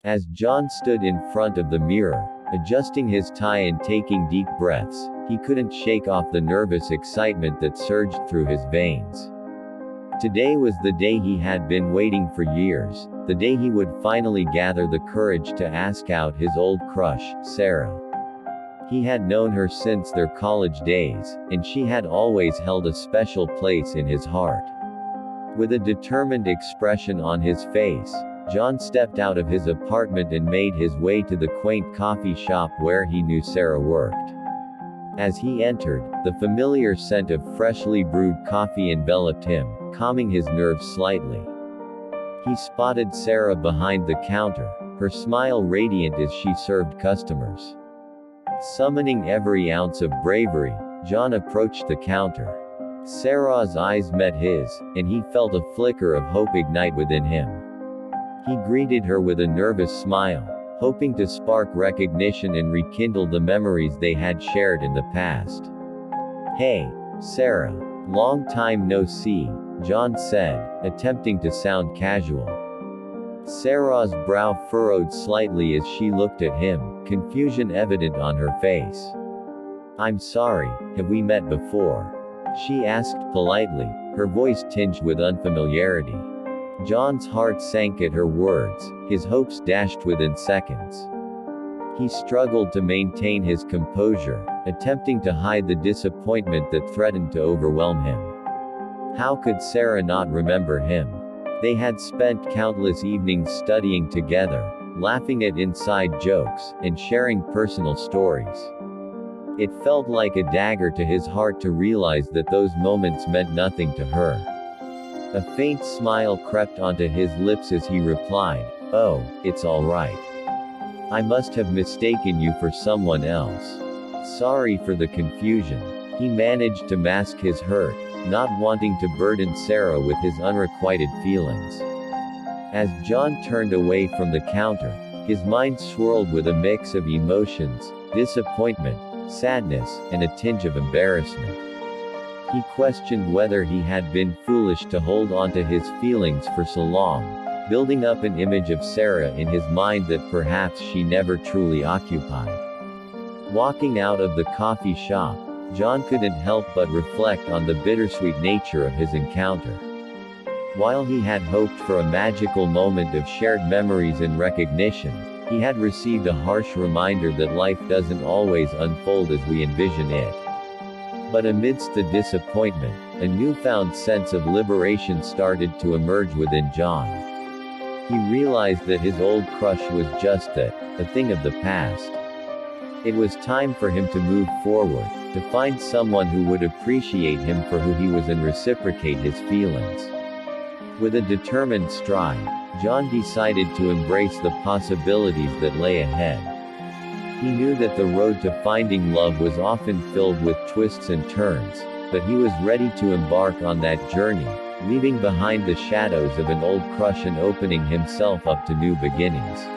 As John stood in front of the mirror, adjusting his tie and taking deep breaths, he couldn't shake off the nervous excitement that surged through his veins. Today was the day he had been waiting for years, the day he would finally gather the courage to ask out his old crush, Sarah. He had known her since their college days, and she had always held a special place in his heart. With a determined expression on his face, John stepped out of his apartment and made his way to the quaint coffee shop where he knew Sarah worked. As he entered, the familiar scent of freshly brewed coffee enveloped him, calming his nerves slightly. He spotted Sarah behind the counter, her smile radiant as she served customers. Summoning every ounce of bravery, John approached the counter. Sarah's eyes met his, and he felt a flicker of hope ignite within him. He greeted her with a nervous smile, hoping to spark recognition and rekindle the memories they had shared in the past. "Hey, Sarah. Long time no see," John said, attempting to sound casual. Sarah's brow furrowed slightly as she looked at him, confusion evident on her face. "I'm sorry, have we met before?" she asked politely, her voice tinged with unfamiliarity. John's heart sank at her words, his hopes dashed within seconds. He struggled to maintain his composure, attempting to hide the disappointment that threatened to overwhelm him. How could Sarah not remember him? They had spent countless evenings studying together, laughing at inside jokes, and sharing personal stories. It felt like a dagger to his heart to realize that those moments meant nothing to her. A faint smile crept onto his lips as he replied, "Oh, it's all right. I must have mistaken you for someone else. Sorry for the confusion." He managed to mask his hurt, not wanting to burden Sarah with his unrequited feelings. As John turned away from the counter, his mind swirled with a mix of emotions, disappointment, sadness, and a tinge of embarrassment. He questioned whether he had been foolish to hold onto his feelings for so long, building up an image of Sarah in his mind that perhaps she never truly occupied. Walking out of the coffee shop, John couldn't help but reflect on the bittersweet nature of his encounter. While he had hoped for a magical moment of shared memories and recognition, he had received a harsh reminder that life doesn't always unfold as we envision it. But amidst the disappointment, a newfound sense of liberation started to emerge within John. He realized that his old crush was just that, a thing of the past. It was time for him to move forward, to find someone who would appreciate him for who he was and reciprocate his feelings. With a determined stride, John decided to embrace the possibilities that lay ahead. He knew that the road to finding love was often filled with twists and turns, but he was ready to embark on that journey, leaving behind the shadows of an old crush and opening himself up to new beginnings.